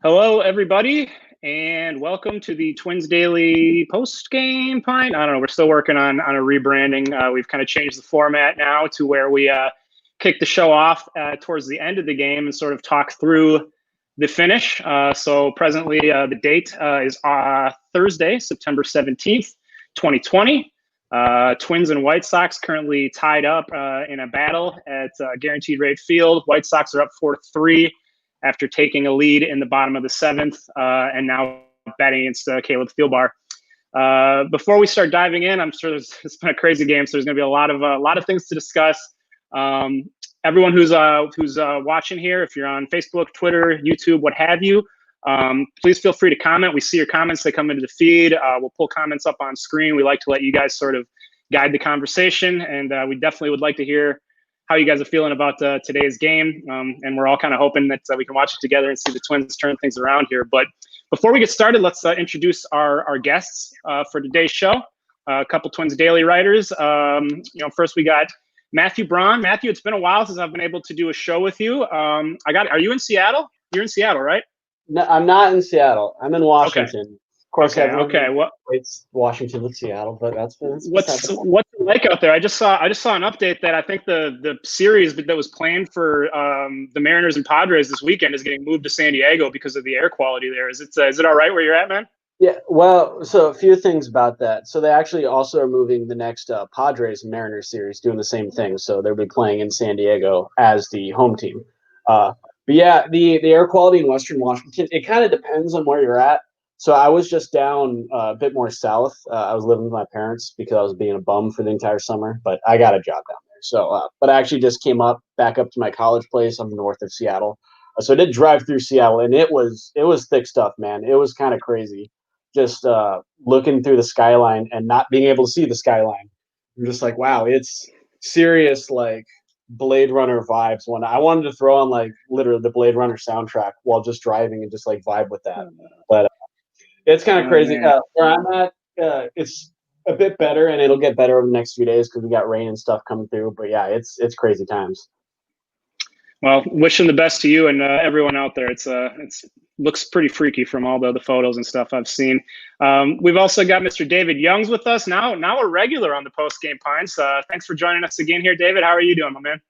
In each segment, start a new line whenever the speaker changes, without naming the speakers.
Hello, everybody, and welcome to the Twins Daily Postgame Pint. I don't know, we're still working on a rebranding. We've kind of changed the format now to where we kick the show off towards the end of the game and sort of talk through the finish. So presently, the date is Thursday, September 17th, 2020. Twins and White Sox currently tied up in a battle at Guaranteed Rate Field. White Sox are up 4-3 after taking a lead in the bottom of the seventh, and now batting against Caleb Thielbar. Before we start diving in, I'm sure it's been a crazy game, so there's going to be a lot of things to discuss. Everyone who's watching here, if you're on Facebook, Twitter, YouTube, what have you, please feel free to comment. We see your comments; they come into the feed. We'll pull comments up on screen. We like to let you guys sort of guide the conversation, and we definitely would like to hear how you guys are feeling about today's game. And we're all kind of hoping that we can watch it together and see the Twins turn things around here. But before we get started, let's introduce our guests for today's show. A couple Twins Daily writers. First we got Matthew Braun. Matthew, it's been a while since I've been able to do a show with you. Are you in Seattle? You're in Seattle, right?
No, I'm not in Seattle. I'm in Washington.
Okay.
Of course,
Okay. What?
It's Washington with Seattle, but that's
what's it like out there? I just saw an update that I think the series that was planned for the Mariners and Padres this weekend is getting moved to San Diego because of the air quality there. Is it all right where you're at, man?
Yeah, well, so a few things about that. So they actually also are moving the next Padres and Mariners series, doing the same thing. So they'll be playing in San Diego as the home team. But yeah, the air quality in Western Washington, it kind of depends on where you're at. So I was just down a bit more south. I was living with my parents because I was being a bum for the entire summer, but I got a job down there. So, but I actually just came back up to my college place. I'm north of Seattle. So I did drive through Seattle, and it was thick stuff, man. It was kind of crazy, just looking through the skyline and not being able to see the skyline. I'm just like, wow, it's serious, like Blade Runner vibes. When I wanted to throw on like literally the Blade Runner soundtrack while just driving and just like vibe with that. But it's kind of crazy. Where I'm at, it's a bit better, and it'll get better over the next few days because we got rain and stuff coming through. But yeah, it's crazy times.
Well, wishing the best to you and everyone out there. It's looks pretty freaky from all the photos and stuff I've seen. We've also got Mr. David Youngs with us now a regular on the Post Game Pints. Thanks for joining us again here, David. How are you doing, my man?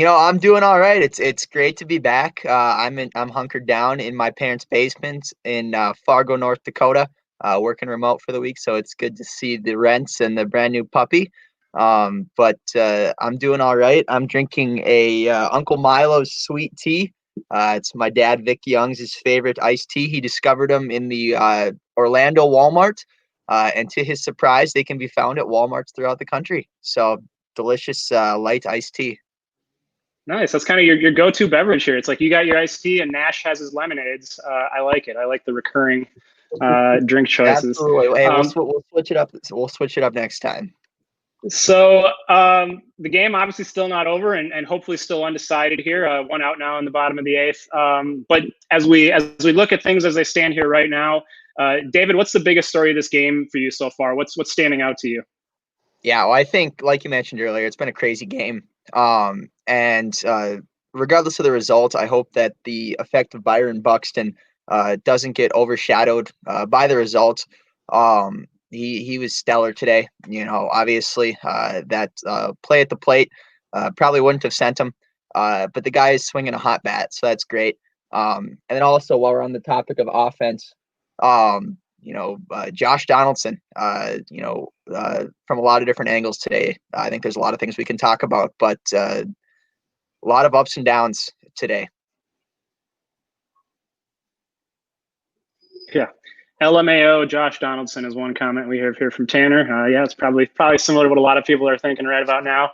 I'm doing all right. It's great to be back. I'm hunkered down in my parents' basement in Fargo, North Dakota, working remote for the week. So it's good to see the rents and the brand new puppy. But I'm doing all right. I'm drinking a Uncle Milo's sweet tea. It's my dad, Vic Young's favorite iced tea. He discovered them in the Orlando Walmart, and to his surprise, they can be found at Walmarts throughout the country. So delicious light iced tea.
Nice. That's kind of your go-to beverage here. It's like you got your iced tea and Nash has his lemonades. I like it. I like the recurring drink choices.
Absolutely. Hey, we'll switch it up. We'll switch it up next time.
So the game obviously still not over and hopefully still undecided here. One out now in the bottom of the eighth. But as we look at things as they stand here right now, David, what's the biggest story of this game for you so far? What's standing out to you?
Yeah, well, I think, like you mentioned earlier, it's been a crazy game. And regardless of the result, I hope that the effect of Byron Buxton doesn't get overshadowed by the result. He was stellar today. Obviously, that play at the plate probably wouldn't have sent him, but the guy is swinging a hot bat, so that's great. And then also, while we're on the topic of offense, Josh Donaldson, from a lot of different angles today. I think there's a lot of things we can talk about, but a lot of ups and downs today.
Yeah. LMAO, Josh Donaldson is one comment we have here from Tanner. Yeah, it's probably similar to what a lot of people are thinking right about now.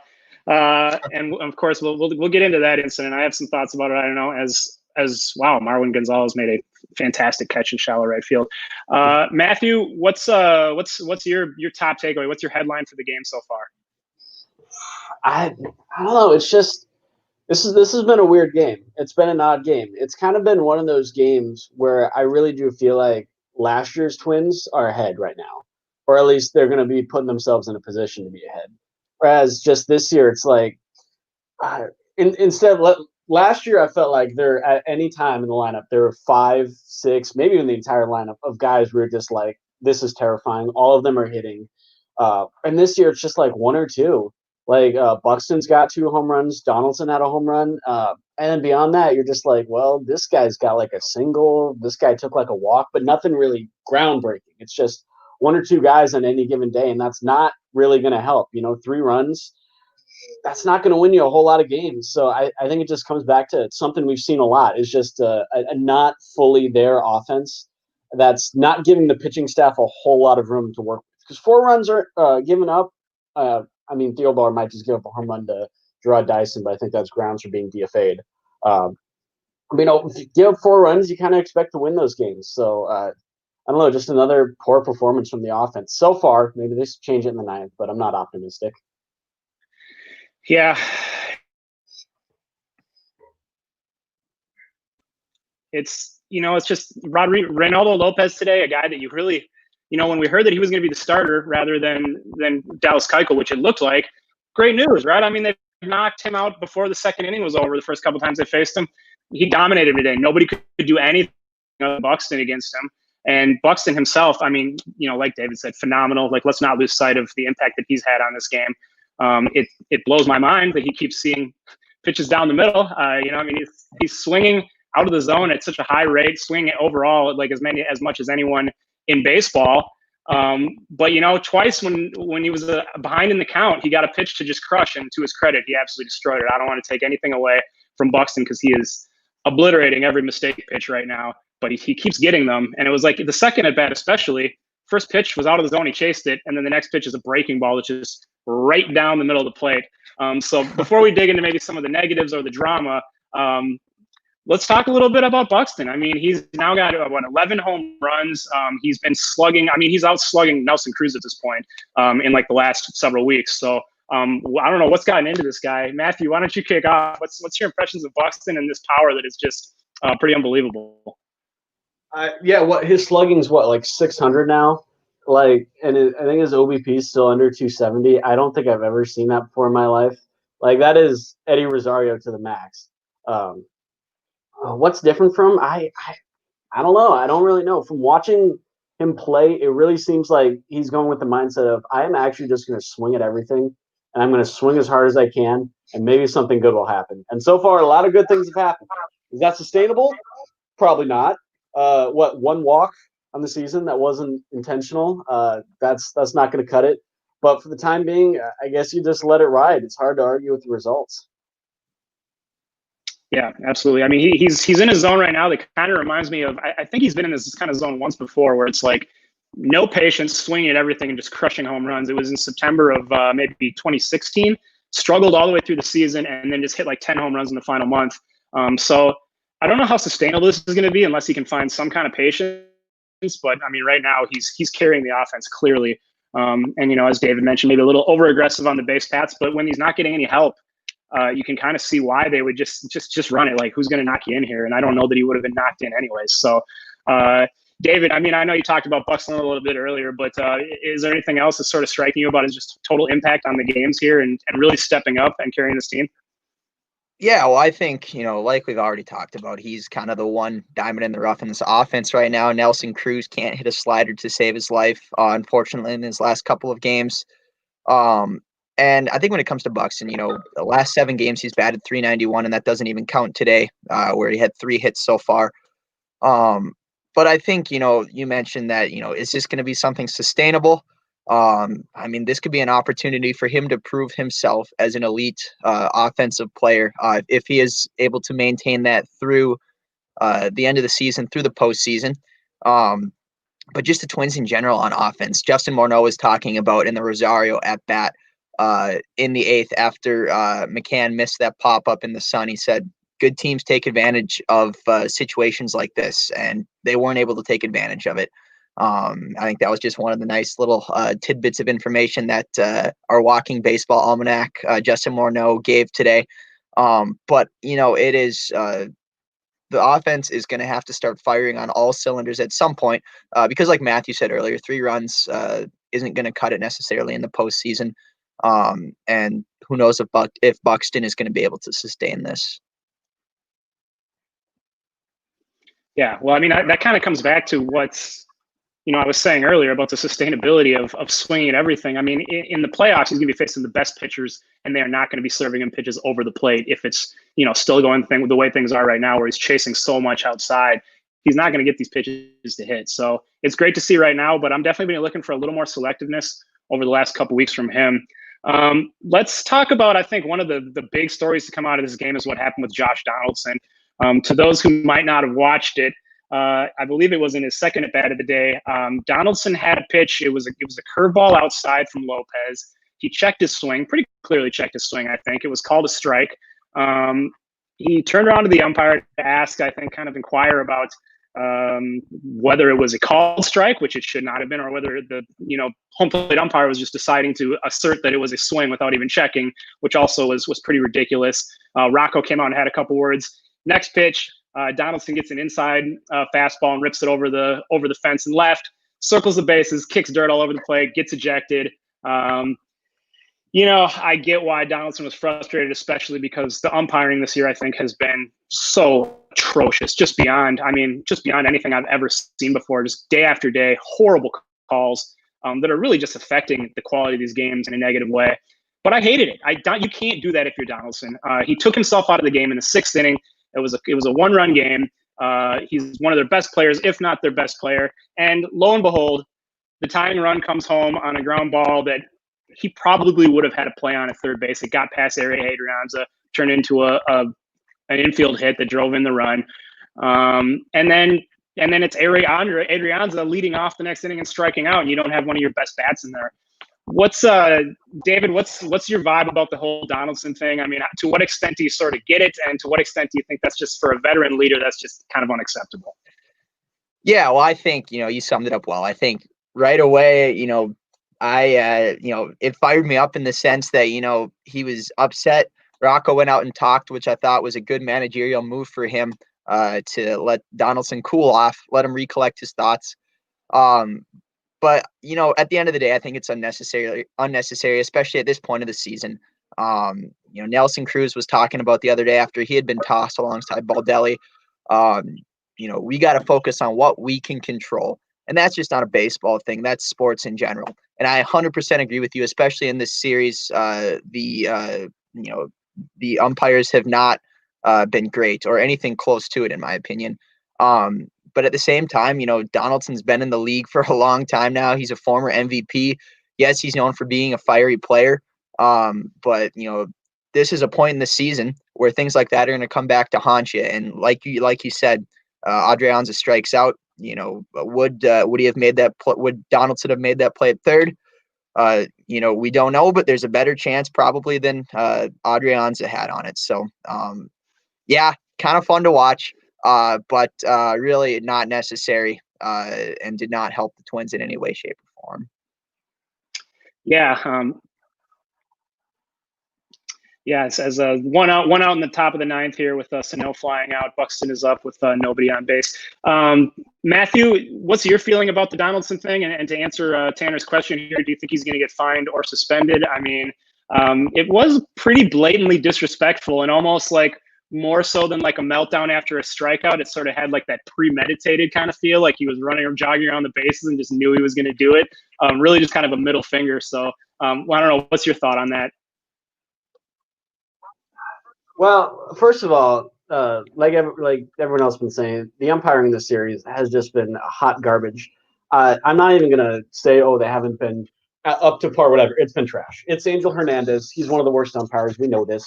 And of course, we'll get into that incident. I have some thoughts about it. I don't know, as wow, Marwin Gonzalez made a fantastic catch in shallow right field. Matthew, what's your top takeaway? What's your headline for the game so far?
I don't know. It's just this has been a weird game. It's been an odd game. It's kind of been one of those games where I really do feel like last year's Twins are ahead right now, or at least they're going to be putting themselves in a position to be ahead. Whereas just this year, it's like instead last year I felt like there at any time in the lineup there were 5, 6, maybe even the entire lineup of guys we were just like, this is terrifying. All of them are hitting. And this year it's just like one or two. Like Buxton's got 2 home runs. Donaldson had a home run. And then beyond that, you're just like, well, this guy's got like a single. This guy took like a walk, but nothing really groundbreaking. It's just 1 or 2 guys on any given day, and that's not really going to help. 3 runs, that's not going to win you a whole lot of games. So I think it just comes back to something we've seen a lot is just a not fully there offense that's not giving the pitching staff a whole lot of room to work with. Because 4 runs are given up. I mean, Theobald might just give up a home run to Gerard Dyson, but I think that's grounds for being DFA'd. If you give up 4 runs, you kind of expect to win those games. So I don't know, just another poor performance from the offense so far. Maybe they should change it in the 9th, but I'm not optimistic.
Yeah. It's just Reynaldo Lopez today, a guy that you really, when we heard that he was going to be the starter rather than Dallas Keuchel, which it looked like, great news, right? I mean, they knocked him out before the second inning was over the first couple times they faced him. He dominated today. Nobody could do anything Buxton against him. And Buxton himself, I mean, like David said, phenomenal. Like, let's not lose sight of the impact that he's had on this game. It blows my mind that he keeps seeing pitches down the middle. He's swinging out of the zone at such a high rate, swinging overall like as much as anyone in baseball. But twice when he was behind in the count, he got a pitch to just crush, and to his credit, he absolutely destroyed it. I don't want to take anything away from Buxton because he is obliterating every mistake pitch right now, but he keeps getting them. And it was like the second at bat, especially, first pitch was out of the zone, he chased it, and then the next pitch is a breaking ball that's just right down the middle of the plate. So before we dig into maybe some of the negatives or the drama, let's talk a little bit about Buxton. I mean, he's now got 11 home runs. He's been slugging. I mean, he's out slugging Nelson Cruz at this point in like the last several weeks. So I don't know what's gotten into this guy. Matthew, why don't you kick off? What's your impressions of Buxton and this power that is just pretty unbelievable?
His slugging's like 600 now. I think his OBP is still under 270. I don't think I've ever seen that before in my life. Like, that is Eddie Rosario to the max. What's different from I don't know. I don't really know. From watching him play, it really seems like he's going with the mindset of, I am actually just going to swing at everything, and I'm going to swing as hard as I can, and maybe something good will happen. And so far, a lot of good things have happened. Is that sustainable? Probably not. 1 walk on the season that wasn't intentional? That's not going to cut it. But for the time being, I guess you just let it ride. It's hard to argue with the results.
Yeah, absolutely. I mean, he's in his zone right now that kind of reminds me of, I think he's been in this kind of zone once before where it's like no patience, swinging at everything and just crushing home runs. It was in September of maybe 2016, struggled all the way through the season and then just hit like 10 home runs in the final month. So I don't know how sustainable this is going to be unless he can find some kind of patience. But I mean, right now he's carrying the offense clearly. And, as David mentioned, maybe a little over aggressive on the base paths, but when he's not getting any help, you can kind of see why they would just run it. Like, who's going to knock you in here? And I don't know that he would have been knocked in anyways. So, David, I mean, I know you talked about Buxton a little bit earlier, but is there anything else that's sort of striking you about his just total impact on the games here and really stepping up and carrying this team?
Yeah, well, I think, like we've already talked about, he's kind of the one diamond in the rough in this offense right now. Nelson Cruz can't hit a slider to save his life, unfortunately, in his last couple of games. And I think when it comes to Buxton, the last 7 games he's batted .391, and that doesn't even count today, where he had 3 hits so far. But I think, you mentioned that, is this going to be something sustainable? I mean, this could be an opportunity for him to prove himself as an elite offensive player if he is able to maintain that through the end of the season, through the postseason. But just the Twins in general on offense, Justin Morneau was talking about in the Rosario at bat in the 8th after McCann missed that pop-up in the sun. He said, good teams take advantage of situations like this, and they weren't able to take advantage of it. I think that was just one of the nice little tidbits of information that our Walking Baseball Almanac, Justin Morneau, gave today. But, it is the offense is going to have to start firing on all cylinders at some point because, like Matthew said earlier, 3 runs isn't going to cut it necessarily in the postseason. And who knows if Buxton is going to be able to sustain this.
Yeah, well, I mean, that kind of comes back to what's, I was saying earlier about the sustainability of swinging at everything. I mean, in the playoffs, he's going to be facing the best pitchers, and they're not going to be serving him pitches over the plate if it's, still going the way things are right now, where he's chasing so much outside. He's not going to get these pitches to hit. So it's great to see right now, but I'm definitely looking for a little more selectiveness over the last couple of weeks from him. Let's talk about, I think, one of the big stories to come out of this game is what happened with Josh Donaldson. To those who might not have watched it, I believe it was in his second at bat of the day. Donaldson had a pitch. It was a curveball outside from Lopez. He checked his swing, pretty clearly checked his swing, I think. It was called a strike. He turned around to the umpire to ask, I think, kind of inquire about whether it was a called strike, which it should not have been, or whether the home plate umpire was just deciding to assert that it was a swing without even checking, which also was pretty ridiculous. Rocco came out and had a couple words. Next pitch, Donaldson gets an inside fastball and rips it over the fence and left, circles the bases, kicks dirt all over the plate, gets ejected. I get why Donaldson was frustrated, especially because the umpiring this year, I think, has been so atrocious, just beyond anything I've ever seen before. Just day after day, horrible calls that are really just affecting the quality of these games in a negative way. But I hated it. You can't do that if you're Donaldson. He took himself out of the game in the sixth inning. It was a one-run game. He's one of their best players, if not their best player. And lo and behold, the tying run comes home on a ground ball that he probably would have had a play on at third base. It got past Adrianza, turned into an infield hit that drove in the run. And then it's Adrianza leading off the next inning and striking out, and you don't have one of your best bats in there. What's David? What's your vibe about the whole Donaldson thing? I mean, to what extent do you sort of get it, and to what extent do you think that's just, for a veteran leader, that's just kind of unacceptable?
Yeah, well, I think you summed it up well. I think right away, it fired me up in the sense that he was upset. Rocco went out and talked, which I thought was a good managerial move for him to let Donaldson cool off, let him recollect his thoughts. But, at the end of the day, I think it's unnecessary, especially at this point of the season. Nelson Cruz was talking about the other day after he had been tossed alongside Baldelli. We got to focus on what we can control. And that's just not a baseball thing. That's sports in general. And I 100% agree with you, especially in this series. The umpires have not been great or anything close to it, in my opinion. But at the same time, Donaldson's been in the league for a long time now. He's a former MVP. Yes, he's known for being a fiery player. But this is a point in the season where things like that are going to come back to haunt you. And like you said, Adrianza strikes out. Would he have made that? Would Donaldson have made that play at third? We don't know, but there's a better chance probably than Adrianza had on it. So, yeah, kind of fun to watch. But really not necessary and did not help the Twins in any way, shape, or form.
Yeah. It's as a one out in the top of the ninth here with Sano flying out. Buxton is up with nobody on base. Matthew, what's your feeling about the Donaldson thing? And to answer Tanner's question here, do you think he's going to get fined or suspended? I mean, it was pretty blatantly disrespectful and almost like more so than like a meltdown after a strikeout. It sort of had like that premeditated kind of feel, like he was running or jogging around the bases and just knew he was going to do it. Really just kind of a middle finger. So I don't know. What's your thought on that?
Well, first of all, like everyone else has been saying, the umpiring in this series has just been hot garbage. I'm not even going to say, they haven't been up to par, whatever. It's been trash. It's Angel Hernandez. He's one of the worst umpires. We know this.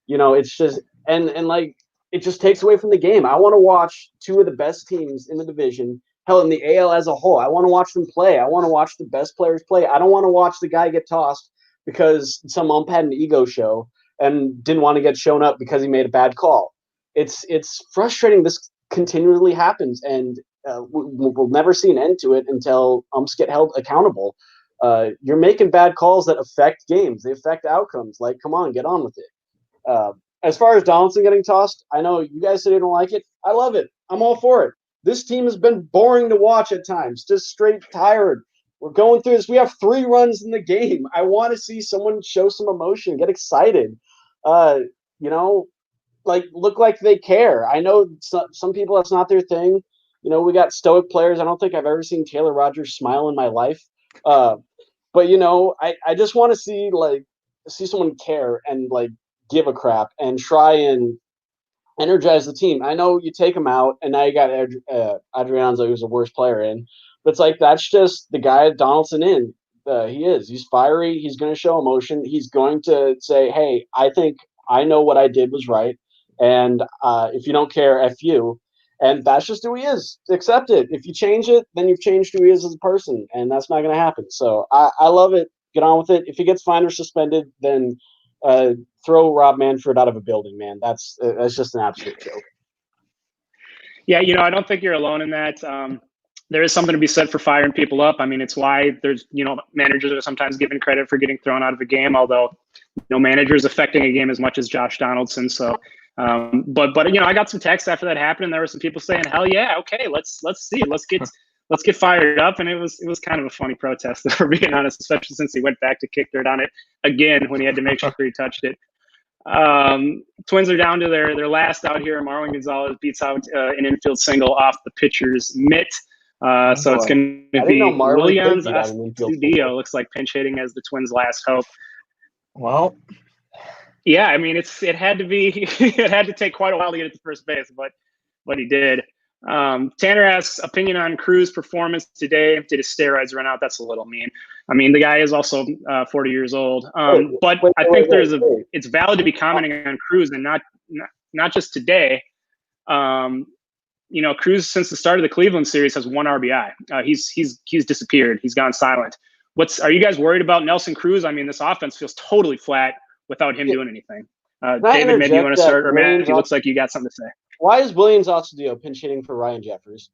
It's just and like it just takes away from the game. I want to watch two of the best teams in the division, hell, in the AL as a whole. I want to watch them play. I want to watch the best players play. I don't want to watch the guy get tossed because some ump had an ego show and didn't want to get shown up because he made a bad call. It's frustrating. This continually happens, and we'll never see an end to it until umps get held accountable. You're making bad calls that affect games. They affect outcomes. Like, come on, get on with it. As far as Donaldson getting tossed, I know you guys said you don't like it. I love it. I'm all for it. This team has been boring to watch at times, just straight tired. We're going through this. We have 3 runs in the game. I want to see someone show some emotion, get excited. look like they care. I know some people that's not their thing. You know, we got stoic players. I don't think I've ever seen Taylor Rogers smile in my life. But you know, I just want to see someone care and like give a crap and try and energize the team. I know you take him out, and now you got Adrianza, who's the worst player in. But it's like that's just the guy Donaldson in. He is. He's fiery. He's going to show emotion. He's going to say, "Hey, I think I know what I did was right, and if you don't care, f you." And that's just who he is. Accept it. If you change it, then you've changed who he is as a person, and that's not going to happen. So I love it. Get on with it. If he gets fined or suspended, then throw Rob Manfred out of a building, man. That's just an absolute joke.
Yeah, you know, I don't think you're alone in that. There is something to be said for firing people up. I mean, it's why there's, you know, managers are sometimes given credit for getting thrown out of a game, although no manager is affecting a game as much as Josh Donaldson. So, but you know, I got some texts after that happened, and there were some people saying, "Hell yeah, okay, let's see, let's get fired up." And it was kind of a funny protest, if we're being honest, especially since he went back to kick dirt on it again when he had to make sure he touched it. Twins are down to their last out here. Marwin Gonzalez beats out an infield single off the pitcher's mitt. So it's going to be Williams Astudillo. Looks like pinch hitting as the Twins' last hope.
Well,
yeah, I mean, it had to be it had to take quite a while to get it to first base, but he did. Tanner asks opinion on Cruz' performance today. Did his steroids run out? That's a little mean. I mean, the guy is also 40 years old. But I think it's valid to be commenting on Cruz and not just today. You know, Cruz since the start of the Cleveland series has 1 RBI. He's disappeared. He's gone silent. Are you guys worried about Nelson Cruz? I mean, this offense feels totally flat without him doing anything. David, maybe you want to start, or Matt, it looks like you got something to say.
Why is Williams Astudillo pinch hitting for Ryan Jeffers?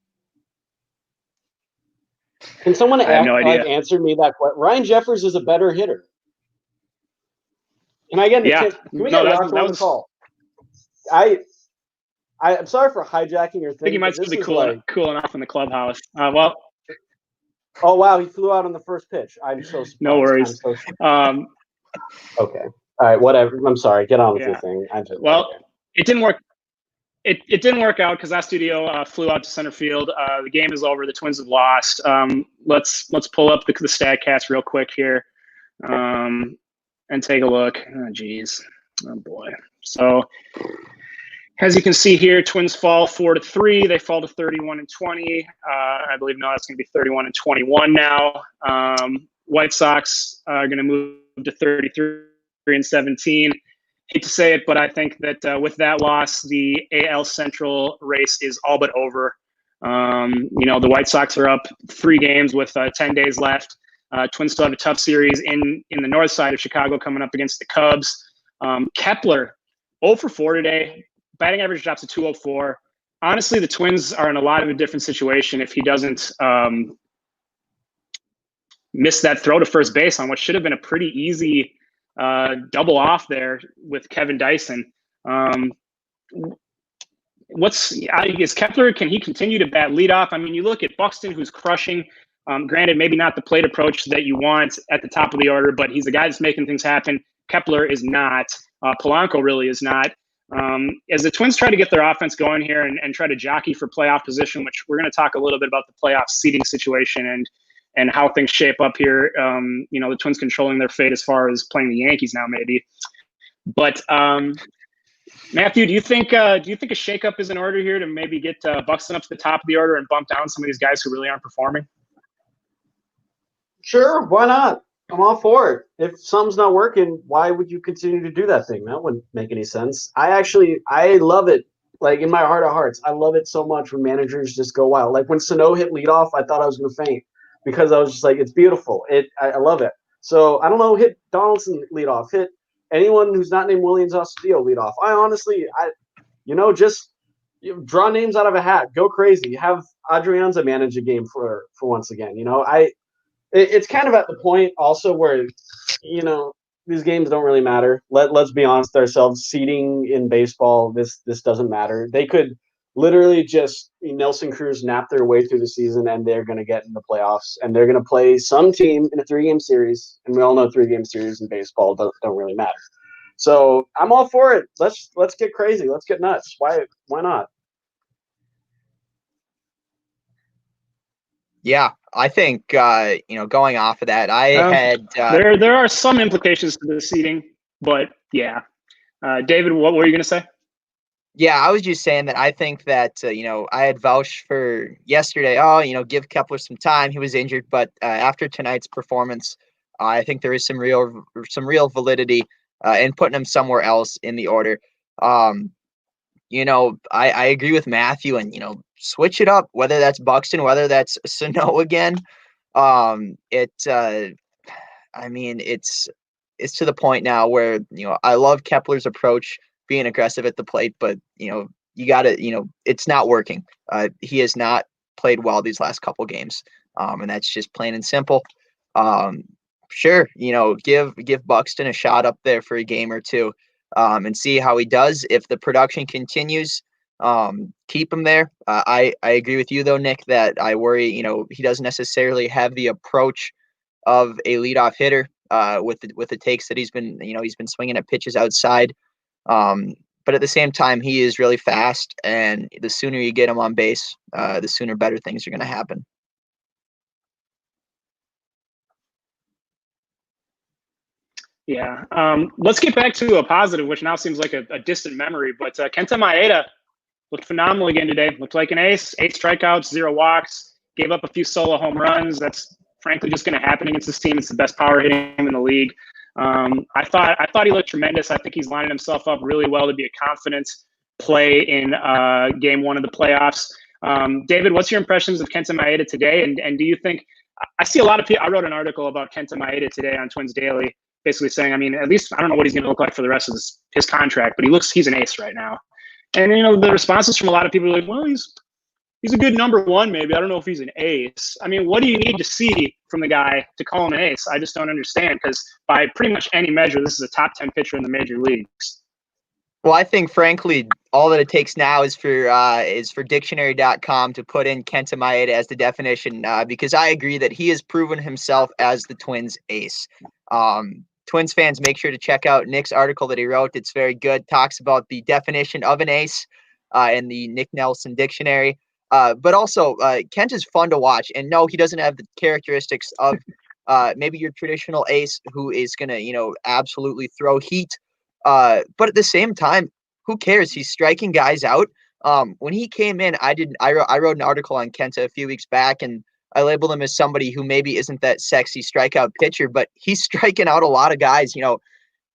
Can someone answer me that question? Ryan Jeffers is a better hitter. Can I get can we get Rocco on the call? I'm sorry for hijacking your thing.
I think he might still be cooling off in the clubhouse.
Oh wow, he flew out on the first pitch. I'm so surprised.
No worries.
Okay. All right, whatever. I'm sorry. Get on with your thing.
It didn't work. It didn't work out because Astudillo flew out to center field. The game is over. The Twins have lost. Let's pull up the StatCast real quick here and take a look. Oh, geez. Oh, boy. So, as you can see here, Twins fall 4-3. They fall to 31-20. I believe that's going to be 31-21 now. White Sox are going to move to 33-17. Hate to say it, but I think that with that loss, the AL Central race is all but over. You know, the White Sox are up 3 games with 10 days left. Twins still have a tough series in the north side of Chicago coming up against the Cubs. Kepler, 0 for 4 today. Batting average drops to 204. Honestly, the Twins are in a lot of a different situation if he doesn't miss that throw to first base on what should have been a pretty easy double off there with Kevin Dyson. Is Kepler, can he continue to bat leadoff? I mean, you look at Buxton, who's crushing. Granted, maybe not the plate approach that you want at the top of the order, but he's a guy that's making things happen. Kepler is not. Polanco really is not. As the Twins try to get their offense going here and try to jockey for playoff position, which we're going to talk a little bit about the playoff seeding situation and how things shape up here. You know, the Twins controlling their fate as far as playing the Yankees now, maybe. But Matthew, do you think a shakeup is in order here to maybe get Buxton up to the top of the order and bump down some of these guys who really aren't performing?
Sure, why not? I'm all for it. If something's not working, why would you continue to do that thing? That wouldn't make any sense. I love it. Like, in my heart of hearts, I love it so much when managers just go wild. Like, when Sano hit leadoff, I thought I was going to faint because I was just like, it's beautiful. I love it. So, I don't know, hit Donaldson leadoff. Hit anyone who's not named Williams Astudillo leadoff. Just draw names out of a hat. Go crazy. Have Adrianza manage a game for once again. You know, it's kind of at the point also where, you know, these games don't really matter. Let's be honest with ourselves. Seeding in baseball, this doesn't matter. They could literally just Nelson Cruz nap their way through the season, and they're going to get in the playoffs, and they're going to play some team in a 3-game series. And we all know 3-game series in baseball don't really matter. So I'm all for it. Let's get crazy. Let's get nuts. Why not?
Yeah, I think going off of that, I had
there are some implications to the seating, but yeah. David, what were you going to say?
Yeah, I was just saying that I think that I had vouched for yesterday. Oh, give Kepler some time. He was injured, but after tonight's performance, I think there is some real validity in putting him somewhere else in the order. I agree with Matthew, and switch it up. Whether that's Buxton, whether that's Sano again. I mean, it's to the point now where I love Kepler's approach, being aggressive at the plate, but you got to it's not working. He has not played well these last couple games, and that's just plain and simple. Sure, give Buxton a shot up there for a game or two, and see how he does. If the production continues, keep him there. I agree with you though, Nick, that I worry he doesn't necessarily have the approach of a leadoff hitter with the takes that he's been swinging at pitches outside. But at the same time, he is really fast, and the sooner you get him on base, the sooner better things are going to happen.
Yeah. Let's get back to a positive, which now seems like a distant memory. But Kenta Maeda looked phenomenal again today. Looked like an ace. 8 strikeouts, 0 walks. Gave up a few solo home runs. That's frankly just going to happen against this team. It's the best power hitting team in the league. I thought he looked tremendous. I think he's lining himself up really well to be a confident play in game 1 of the playoffs. David, what's your impressions of Kenta Maeda today? And do you think I see a lot of people? I wrote an article about Kenta Maeda today on Twins Daily, basically saying, I mean, at least I don't know what he's going to look like for the rest of his contract, but he's an ace right now. And the responses from a lot of people are like, well, he's a good number 1, maybe. I don't know if he's an ace. I mean, what do you need to see from the guy to call him an ace? I just don't understand, because by pretty much any measure, this is a top 10 pitcher in the major leagues.
Well, I think, frankly, all that it takes now is for dictionary.com to put in Kenta Maeda as the definition, because I agree that he has proven himself as the Twins' ace. Twins fans, make sure to check out Nick's article that he wrote. It's very good. Talks about the definition of an ace in the Nick Nelson dictionary. But also, Kent is fun to watch. And no, he doesn't have the characteristics of maybe your traditional ace who is going to, absolutely throw heat. But at the same time, who cares? He's striking guys out. When he came in, I wrote an article on Kenta a few weeks back, and I labeled him as somebody who maybe isn't that sexy strikeout pitcher, but he's striking out a lot of guys.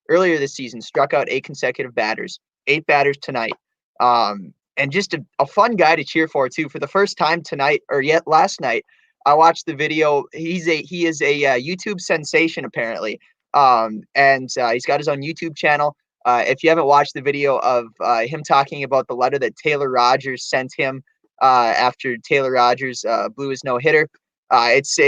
Earlier this season, struck out 8 consecutive batters, 8 batters tonight. And just a fun guy to cheer for too. For the first time tonight, or yet last night, I watched the video. He is a YouTube sensation apparently. And he's got his own YouTube channel. If you haven't watched the video of him talking about the letter that Taylor Rogers sent him after Taylor Rogers blew his no-hitter, it's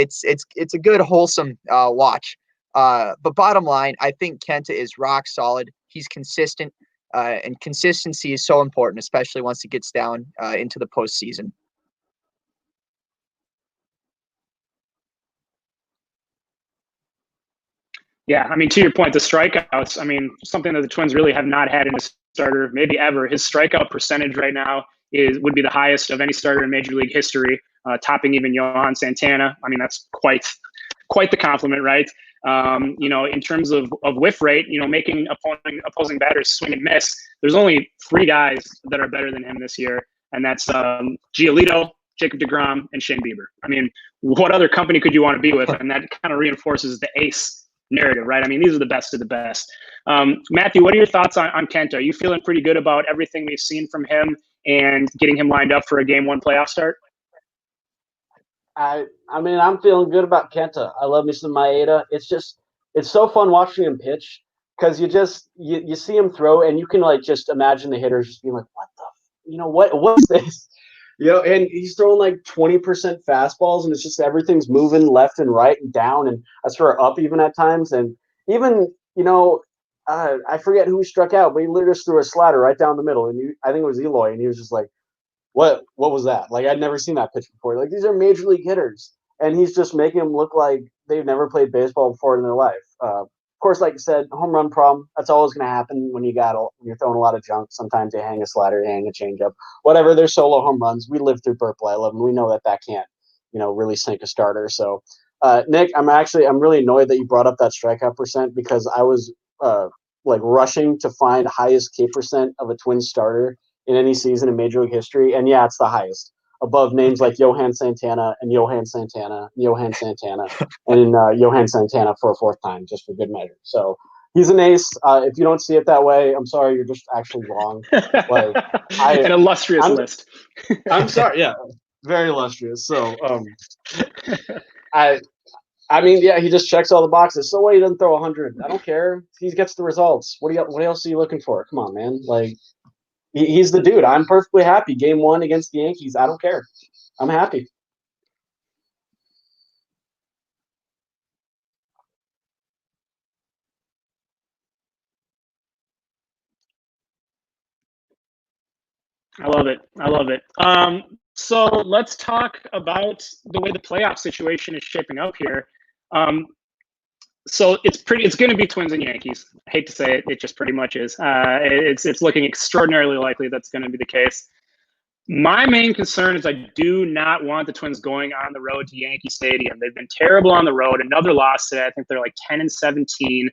a good wholesome watch. But bottom line, I think Kenta is rock solid. He's consistent. And consistency is so important, especially once it gets down into the postseason.
Yeah, I mean, to your point, the strikeouts, I mean, something that the Twins really have not had in a starter, maybe ever. His strikeout percentage right now would be the highest of any starter in Major League history, topping even Johan Santana. I mean, that's quite the compliment, right? In terms of whiff rate, making opposing batters swing and miss, there's only 3 guys that are better than him this year, and that's Giolito, Jacob deGrom, and Shane Bieber. I mean, what other company could you want to be with? And that kind of reinforces the ace narrative, right? I mean, these are the best of the best. Matthew, what are your thoughts on Kenta? Are you feeling pretty good about everything we've seen from him and getting him lined up for a game 1 playoff start?
I mean, I'm feeling good about Kenta. I love me some Maeda. It's so fun watching him pitch, because you see him throw, and you can just imagine the hitters just being like, what's this? And he's throwing like 20% fastballs, and it's just everything's moving left and right and down, and I swear up even at times. And even, I forget who he struck out, but he literally just threw a slider right down the middle, and I think it was Eloy, and he was just like, what was that? Like, I'd never seen that pitch before. Like, these are major league hitters, and he's just making them look like they've never played baseball before in their life. course, like you said, home run problem. That's always going to happen when you're throwing a lot of junk. Sometimes they hang a slider, they hang a changeup, whatever. They're solo home runs. We lived through Purple 11. We know that can't, really sink a starter. So, Nick, I'm really annoyed that you brought up that strikeout percent because I was like rushing to find highest K percent of a Twins starter in any season in Major League history, and yeah, it's the highest, above names like Johan Santana and Johan Santana, and Johan Santana, and Johan Santana for a fourth time, just for good measure. So he's an ace. If you don't see it that way, I'm sorry, you're just actually wrong. Like
an illustrious list.
I'm sorry, yeah, very illustrious. So I mean, yeah, he just checks all the boxes. So what? He doesn't throw 100. I don't care. He gets the results. What else are you looking for? Come on, man. Like he's the dude. I'm perfectly happy. Game 1 against the Yankees. I don't care. I'm happy.
I love it. I love it. So let's talk about the way the playoff situation is shaping up here. So it's going to be Twins and Yankees. I hate to say it, it just pretty much is. It's looking extraordinarily likely that's going to be the case. My main concern is I do not want the Twins going on the road to Yankee Stadium. They've been terrible on the road. Another loss today. I think they're like 10-17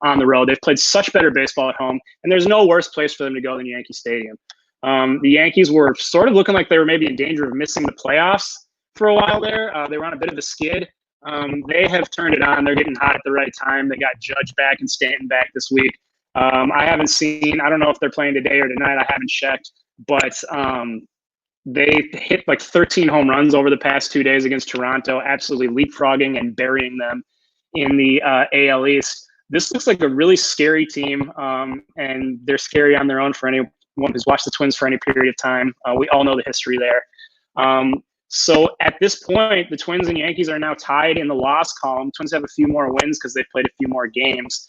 on the road. They've played such better baseball at home, and there's no worse place for them to go than Yankee Stadium. The Yankees were sort of looking like they were maybe in danger of missing the playoffs for a while there. They were on a bit of a skid. They have turned it on. They're getting hot at the right time. They got Judge back and Stanton back this week. I don't know if they're playing today or tonight. I haven't checked, but they hit like 13 home runs over the past 2 days against Toronto, absolutely leapfrogging and burying them in the AL East. This looks like a really scary team, and they're scary on their own for anyone who's watched the Twins for any period of time. We all know the history there. So at this point, the Twins and Yankees are now tied in the loss column. Twins have a few more wins because they've played a few more games.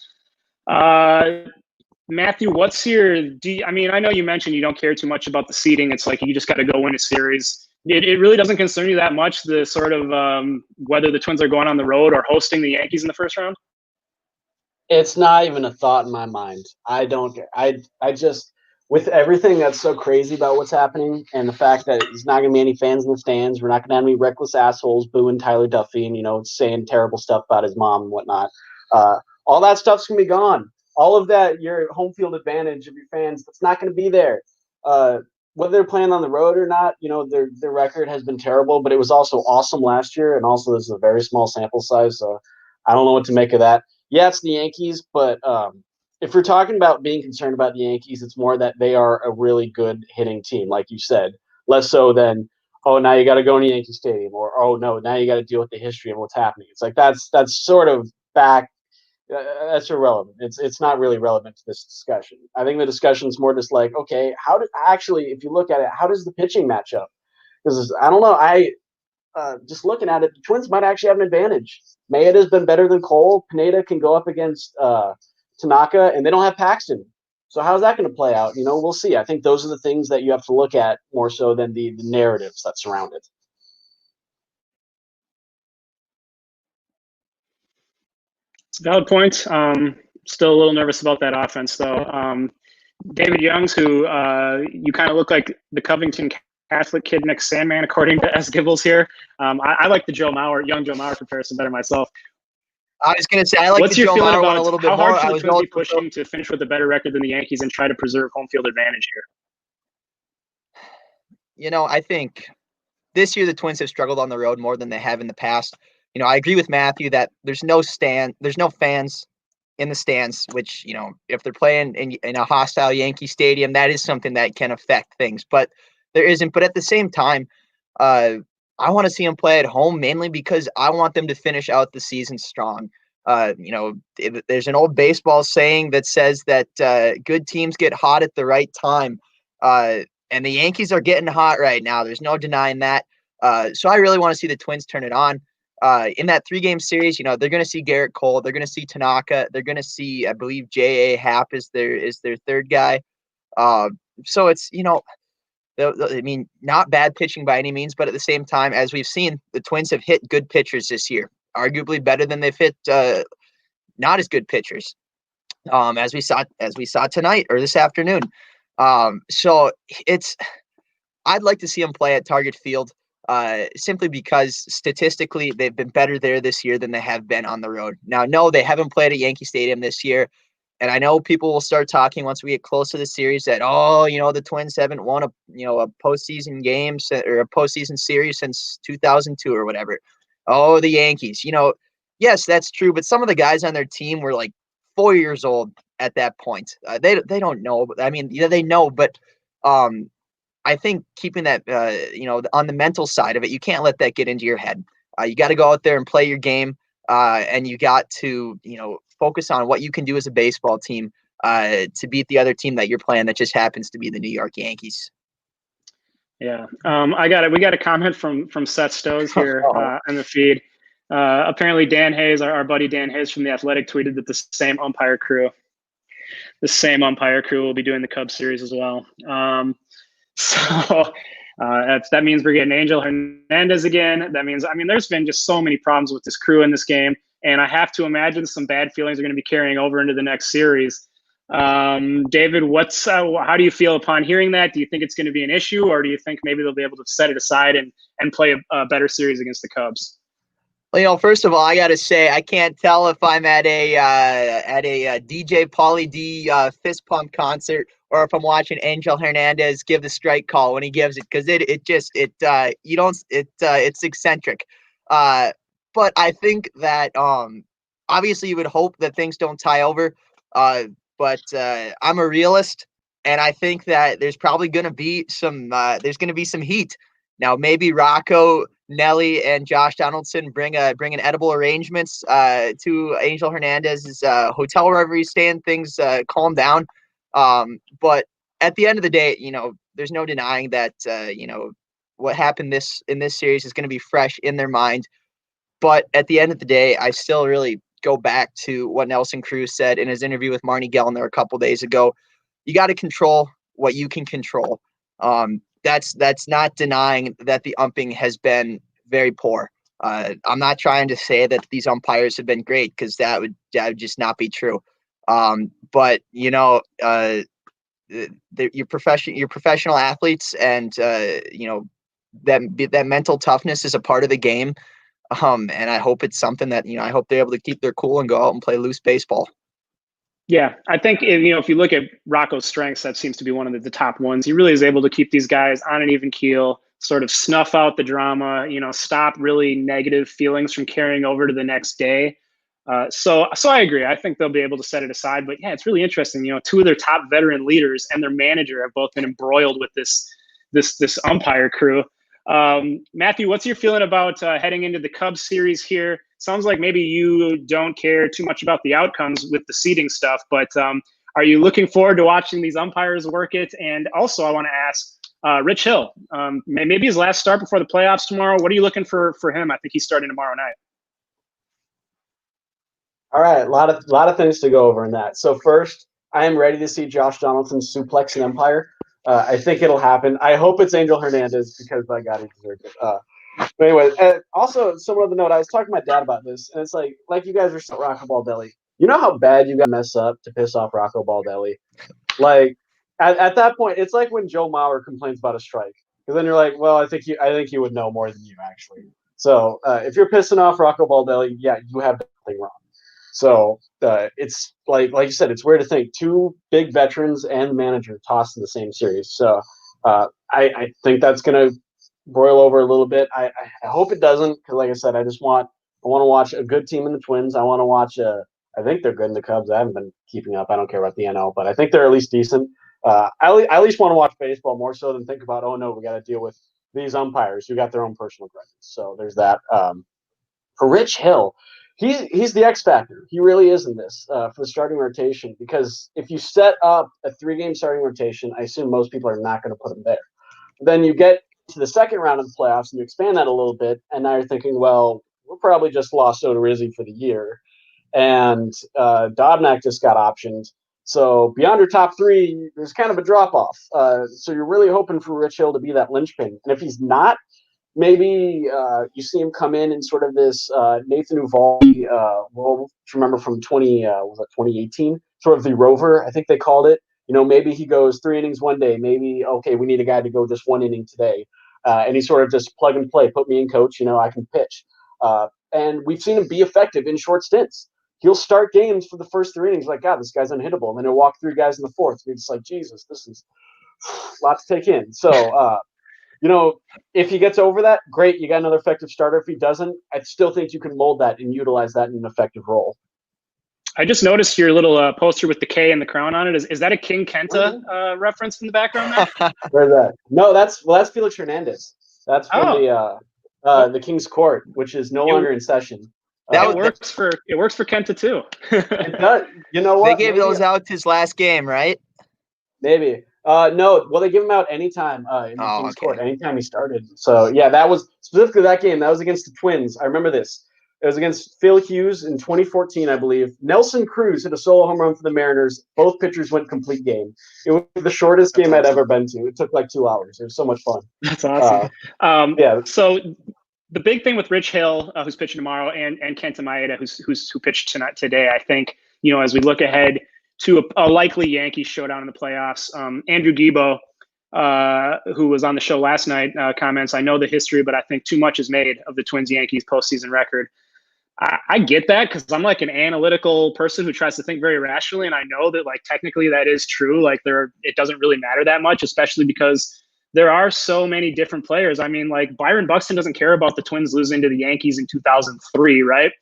Matthew, I know you mentioned you don't care too much about the seeding. It's like you just got to go win a series. It really doesn't concern you that much, the sort of whether the Twins are going on the road or hosting the Yankees in the first round?
It's not even a thought in my mind. I don't. I just, with everything that's so crazy about what's happening and the fact that there's not going to be any fans in the stands, we're not going to have any reckless assholes booing Tyler Duffy and saying terrible stuff about his mom and whatnot. All that stuff's going to be gone. All of that, your home field advantage of your fans, that's not going to be there. Whether they're playing on the road or not, their record has been terrible, but it was also awesome last year, and also this is a very small sample size, so I don't know what to make of that. Yeah, it's the Yankees, but if we're talking about being concerned about the Yankees, it's more that they are a really good hitting team, like you said. Less so than, oh, now you got to go to Yankee Stadium, or, oh, no, now you got to deal with the history and what's happening. It's like that's sort of back. That's irrelevant. It's not really relevant to this discussion. I think the discussion is more just like, okay, if you look at it, how does the pitching match up? Because I don't know. Just looking at it, the Twins might actually have an advantage. Maeda's been better than Cole. Pineda can go up against Tanaka, and they don't have Paxton. So how's that going to play out? We'll see. I think those are the things that you have to look at more so than the narratives that surround it.
It's a valid point. Still a little nervous about that offense, though. David Youngs, who you kind of look like the Covington Catholic kid next Sandman, according to S. Gibbles here. I like the young Joe Mauer comparison better myself.
I was going to say, I like the Joe Mauer one a little bit more.
How hard should the Twins be pushing to finish with a better record than the Yankees and try to preserve home field advantage here?
I think this year the Twins have struggled on the road more than they have in the past. I agree with Matthew that there's no fans in the stands, which, if they're playing in a hostile Yankee Stadium, that is something that can affect things. But there isn't. But at the same time, I want to see them play at home mainly because I want them to finish out the season strong. There's an old baseball saying that says that good teams get hot at the right time. And the Yankees are getting hot right now. There's no denying that. So I really want to see the Twins turn it on. In that 3-game series, they're going to see Garrett Cole. They're going to see Tanaka. They're going to see, I believe, J.A. Happ is their third guy. So it's, not bad pitching by any means, but at the same time, as we've seen, the Twins have hit good pitchers this year, arguably better than they've hit not as good pitchers, as we saw tonight or this afternoon. So I'd like to see them play at Target Field, simply because statistically they've been better there this year than they have been on the road. Now, no, they haven't played at Yankee Stadium this year. And I know people will start talking once we get close to the series that, the Twins haven't won a postseason game or a postseason series since 2002 or whatever. Oh, the Yankees, yes, that's true. But some of the guys on their team were like 4 years old at that point. They don't know. I mean, they know, but I think keeping that, on the mental side of it, you can't let that get into your head. You got to go out there and play your game, and you got to, focus on what you can do as a baseball team to beat the other team that you're playing that just happens to be the New York Yankees.
Yeah, we got a comment from Seth Stowe here in the feed. Apparently, Dan Hayes, our buddy Dan Hayes from The Athletic, tweeted that the same umpire crew will be doing the Cubs series as well. So that means we're getting Angel Hernandez again. That means, there's been just so many problems with this crew in this game. And I have to imagine some bad feelings are going to be carrying over into the next series. David, how do you feel upon hearing that? Do you think it's going to be an issue, or do you think maybe they'll be able to set it aside and play a better series against the Cubs?
Well, first of all, I got to say, I can't tell if I'm at a DJ Pauly D fist pump concert or if I'm watching Angel Hernandez give the strike call when he gives it, because it's eccentric. But I think that obviously you would hope that things don't tie over. But I'm a realist, and I think that there's probably going to be some heat. Now, maybe Rocco, Nelly, and Josh Donaldson bring an edible arrangements to Angel Hernandez's hotel wherever he's staying. Things calm down. But at the end of the day, there's no denying that what happened in this series is going to be fresh in their mind. But at the end of the day, I still really go back to what Nelson Cruz said in his interview with Marnie Gellner a couple days ago. You got to control what you can control. That's not denying that the umping has been very poor. I'm not trying to say that these umpires have been great, because that would just not be true. But your professional athletes, and that mental toughness is a part of the game. And I hope it's something that, I hope they're able to keep their cool and go out and play loose baseball.
Yeah, I think if you look at Rocco's strengths, that seems to be one of the top ones. He really is able to keep these guys on an even keel, sort of snuff out the drama, stop really negative feelings from carrying over to the next day. So I agree. I think they'll be able to set it aside. But yeah, it's really interesting. Two of their top veteran leaders and their manager have both been embroiled with this umpire crew. Matthew, what's your feeling about heading into the Cubs series here? Sounds like maybe you don't care too much about the outcomes with the seeding stuff, but are you looking forward to watching these umpires work it? And also, I want to ask Rich Hill, maybe his last start before the playoffs tomorrow. What are you looking for him? I think he's starting tomorrow night.
All right, a lot of things to go over in that. So first, I am ready to see Josh Donaldson suplex an umpire. I think it'll happen. I hope it's Angel Hernandez, because by God, he deserves it. But anyway, also, some other note, I was talking to my dad about this, and it's like you guys are so Rocco Baldelli. You know how bad you got to mess up to piss off Rocco Baldelli? Like, at that point, it's like when Joe Mauer complains about a strike. Because then you're like, well, I think he would know more than you, actually. So if you're pissing off Rocco Baldelli, yeah, you have nothing wrong. So it's like you said, it's weird to think two big veterans and manager tossed in the same series. So I think that's going to broil over a little bit. I hope it doesn't, because like I said, I want to watch a good team in the Twins. I want to watch I think they're good in the Cubs. I haven't been keeping up. I don't care about the NL, but I think they're at least decent. I at least want to watch baseball more so than think about, oh no, we got to deal with these umpires who got their own personal grudges. So there's that. For Rich Hill, he's the X factor. He really is in this for the starting rotation, because if you set up a 3-game starting rotation, I assume most people are not going to put him there. Then you get to the second round of the playoffs and you expand that a little bit, and now you're thinking, well, we're probably just lost Odorizzi for the year, and Dobnak just got optioned. So beyond your top 3, there's kind of a drop off. So you're really hoping for Rich Hill to be that linchpin, and if he's not, maybe you see him come in sort of this Nathan Uvalde role. Remember from 2018, sort of the rover, I think they called it. Maybe he goes 3 innings one day. Maybe, okay, we need a guy to go just 1 inning today. And he sort of just plug and play, put me in, coach, I can pitch. And we've seen him be effective in short stints. He'll start games for the first 3 innings like, God, this guy's unhittable. And then he'll walk 3 guys in the fourth. And he's like, Jesus, this is a lot to take in. So, if he gets over that, great, you got another effective starter. If he doesn't, I still think you can mold that and utilize that in an effective role.
I just noticed your little poster with the K and the crown on it. Is that a King Kenta reference in the background there?
Where's that? No, that's Felix Hernandez. That's from the King's Court, which is no longer in session.
It works for Kenta too.
It does. You know what?
They gave those out his last game, right?
Maybe. No, well, they give him out anytime in the King's Court, anytime he started. So, yeah, that was specifically that game. That was against the Twins. I remember this. It was against Phil Hughes in 2014, I believe. Nelson Cruz hit a solo home run for the Mariners. Both pitchers went complete game. It was the shortest game I'd ever been to. It took like 2 hours. It was so much fun.
That's awesome.
Yeah.
So the big thing with Rich Hill, who's pitching tomorrow, and Kenta Maeda, who pitched today, I think, as we look ahead to a likely Yankees showdown in the playoffs. Andrew Gibo, who was on the show last night, comments, I know the history, but I think too much is made of the Twins-Yankees postseason record. I get that because I'm like an analytical person who tries to think very rationally, and I know that like technically that is true. Like it doesn't really matter that much, especially because there are so many different players. I mean, like Byron Buxton doesn't care about the Twins losing to the Yankees in 2003, right?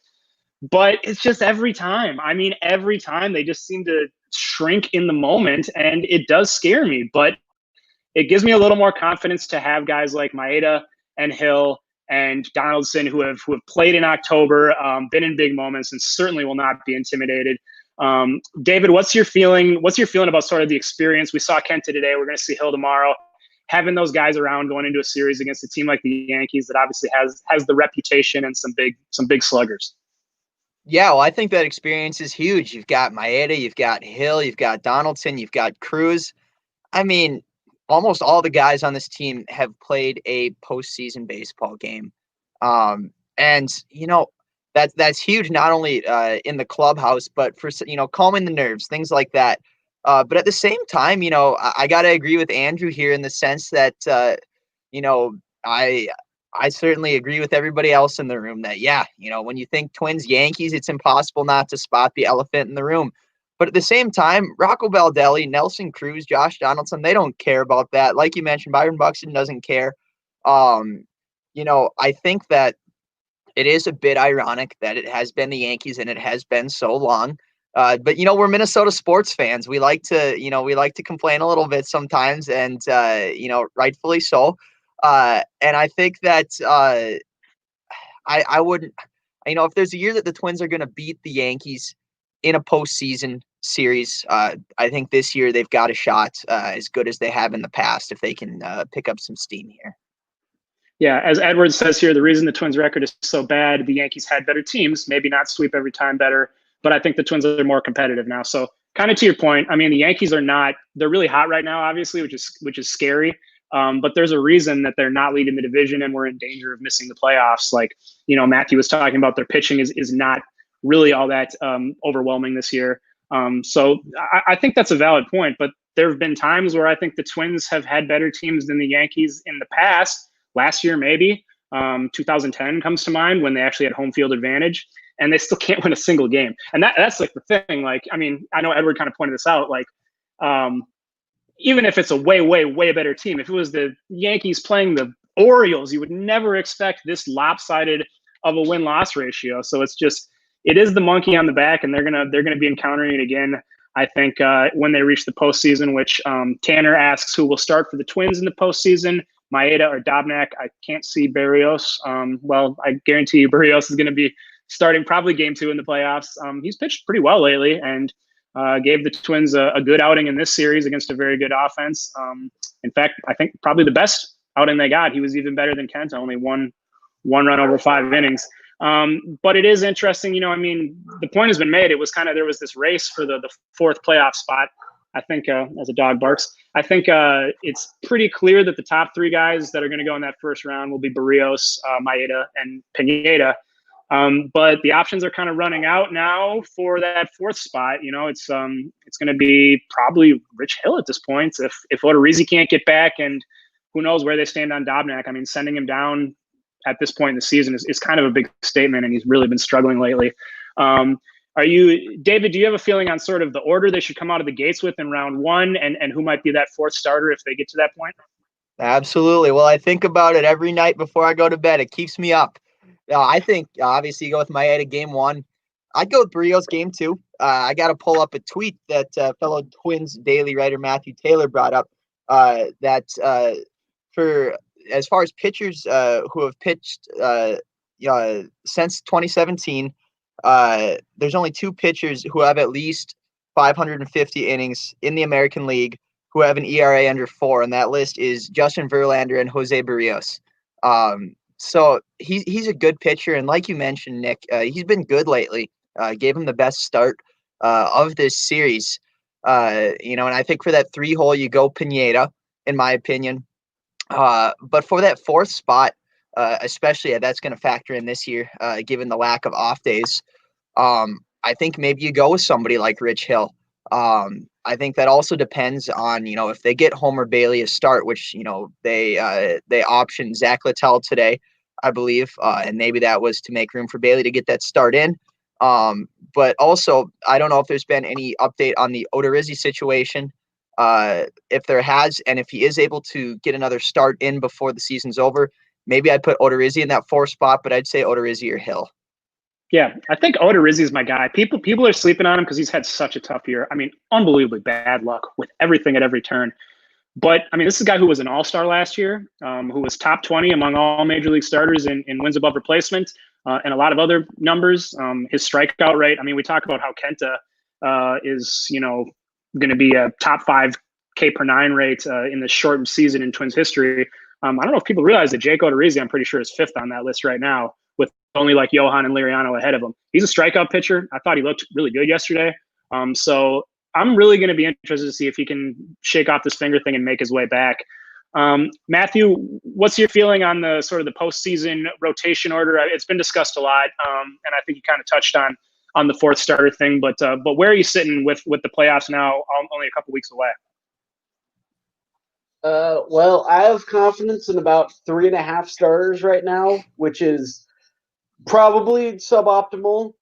But it's just every time. I mean, every time they just seem to shrink in the moment, and it does scare me. But it gives me a little more confidence to have guys like Maeda and Hill and Donaldson who have played in October, been in big moments, and certainly will not be intimidated. David, what's your feeling? What's your feeling about sort of the experience? We saw Kenta today. We're going to see Hill tomorrow. Having those guys around going into a series against a team like the Yankees that obviously has the reputation and some big sluggers.
Yeah, well, I think that experience is huge. You've got Maeda, you've got Hill, you've got Donaldson, you've got Cruz. I mean, almost all the guys on this team have played a postseason baseball game. And, that's huge, not only in the clubhouse, but for, calming the nerves, things like that. But at the same time, I got to agree with Andrew here in the sense that, I certainly agree with everybody else in the room that, when you think Twins Yankees, it's impossible not to spot the elephant in the room. But at the same time, Rocco Baldelli, Nelson Cruz, Josh Donaldson, they don't care about that. Like you mentioned, Byron Buxton doesn't care. I think that it is a bit ironic that it has been the Yankees and it has been so long. But we're Minnesota sports fans. We like to complain a little bit sometimes, and rightfully so. And I think that I wouldn't, if there's a year that the Twins are going to beat the Yankees in a postseason series, I think this year they've got a shot as good as they have in the past if they can pick up some steam here.
Yeah, as Edwards says here, the reason the Twins record is so bad, the Yankees had better teams, maybe not sweep every time better, but I think the Twins are more competitive now. So kind of to your point, I mean, the Yankees they're really hot right now, obviously, which is scary. But there's a reason that they're not leading the division and we're in danger of missing the playoffs. Like, Matthew was talking about, their pitching is not really all that overwhelming this year. So I think that's a valid point, but there have been times where I think the Twins have had better teams than the Yankees in the past. Last year, maybe 2010 comes to mind when they actually had home field advantage and they still can't win a single game. And that's like the thing. Like, I mean, I know Edward kind of pointed this out, like, even if it's a way, way, way better team, if it was the Yankees playing the Orioles, you would never expect this lopsided of a win-loss ratio. So it is the monkey on the back, and they're gonna be encountering it again, I think, when they reach the postseason, which Tanner asks who will start for the Twins in the postseason, Maeda or Dobnak. I can't see Berrios. Well, I guarantee you Berrios is going to be starting probably game 2 in the playoffs. He's pitched pretty well lately, and gave the Twins a good outing in this series against a very good offense. In fact, I think probably the best outing they got. He was even better than Kenta, only one run over 5 innings. But it is interesting, the point has been made. It was there was this race for the 4th playoff spot. I think as a dog barks, I think it's pretty clear that the top three guys that are going to go in that first round will be Barrios, Maeda, and Pineda. But the options are kind of running out now for that fourth spot. It's going to be probably Rich Hill at this point. If Odorizzi can't get back, and who knows where they stand on Dobnak. I mean, sending him down at this point in the season is kind of a big statement, and he's really been struggling lately. David, do you have a feeling on sort of the order they should come out of the gates with in round one, and who might be that fourth starter if they get to that point?
Absolutely. Well, I think about it every night before I go to bed. It keeps me up. I think obviously you go with Maeda game one. I'd go with Barrios game two. I got to pull up a tweet that fellow Twins daily writer Matthew Taylor brought up that for as far as pitchers who have pitched since 2017, there's only two pitchers who have at least 550 innings in the American League who have an ERA under 4, and that list is Justin Verlander and Jose Barrios. So he's a good pitcher, and like you mentioned, Nick, he's been good lately. Gave him the best start of this series. And I think for that 3-hole, you go Pineda, in my opinion. But for that fourth spot, especially that's going to factor in this year, given the lack of off days. I think maybe you go with somebody like Rich Hill. I think that also depends on, if they get Homer Bailey a start, which, they optioned Zach Littell today, I believe. And maybe that was to make room for Bailey to get that start in. But also, I don't know if there's been any update on the Odorizzi situation. If there has, and if he is able to get another start in before the season's over, maybe I'd put Odorizzi in that fourth spot, but I'd say Odorizzi or Hill. Yeah,
I think Odorizzi is my guy. People are sleeping on him because he's had such a tough year. I mean, unbelievably bad luck with everything at every turn. But, I mean, this is a guy who was an all-star last year, who was top 20 among all major league starters in wins above replacement and a lot of other numbers. His strikeout rate, I mean, we talk about how Kenta is, going to be a top 5 K per 9 rate in the shortened season in Twins history. I don't know if people realize that Jake Odorizzi, I'm pretty sure, is 5th on that list right now, with only like Johan and Liriano ahead of him. He's a strikeout pitcher. I thought he looked really good yesterday. So I'm really going to be interested to see if he can shake off this finger thing and make his way back. Matthew, what's your feeling on the sort of the postseason rotation order? It's been discussed a lot, and I think you kind of touched on the fourth starter thing. But where are you sitting with the playoffs now, only a couple weeks away?
Well, I have confidence in about 3.5 starters right now, which is probably suboptimal,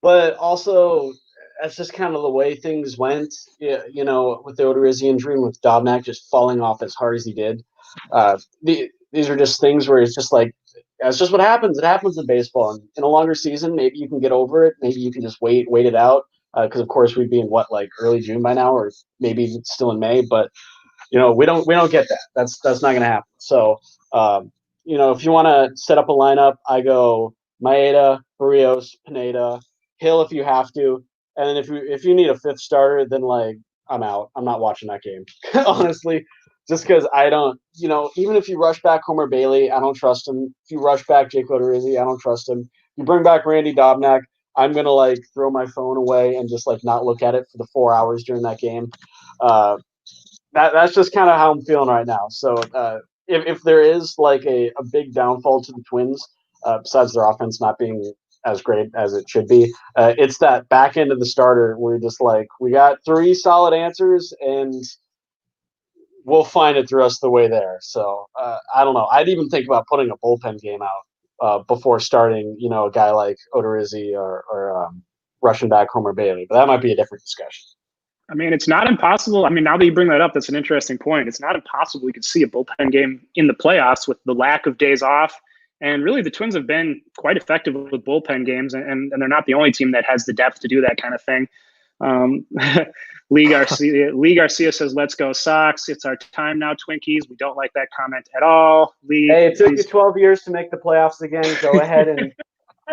but also that's just kind of the way things went, with the Odorizzi injury and with Dobnak just falling off as hard as he did. These are just things where it's just like, that's just what happens. It happens in baseball. And in a longer season, maybe you can get over it. Maybe you can just wait it out. Because of course we'd be in early June by now, or maybe it's still in May. But we don't get that. That's not going to happen. So if you want to set up a lineup, I go Maeda, Barrios, Pineda, Hill if you have to, and then if you need a 5th starter, then I'm out. I'm not watching that game, honestly, just because I don't. Even if you rush back Homer Bailey, I don't trust him. If you rush back Jake Odorizzi, I don't trust him. You bring back Randy Dobnak, I'm gonna throw my phone away and just not look at it for the 4 hours during that game. That's just kind of how I'm feeling right now. So if there is a big downfall to the Twins, besides their offense not being as great as it should be, it's that back end of the starter where you're just we got 3 solid answers and we'll find it the rest of the way there. So I don't know. I'd even think about putting a bullpen game out before starting, a guy like Odorizzi or rushing back Homer Bailey. But that might be a different discussion.
I mean, it's not impossible. I mean, now that you bring that up, that's an interesting point. It's not impossible we could see a bullpen game in the playoffs with the lack of days off. And really, the Twins have been quite effective with bullpen games, and they're not the only team that has the depth to do that kind of thing. Lee Garcia says, "Let's go Sox. It's our time now, Twinkies." We don't like that comment at all. Lee,
hey, it took you 12 years to make the playoffs again. Go ahead and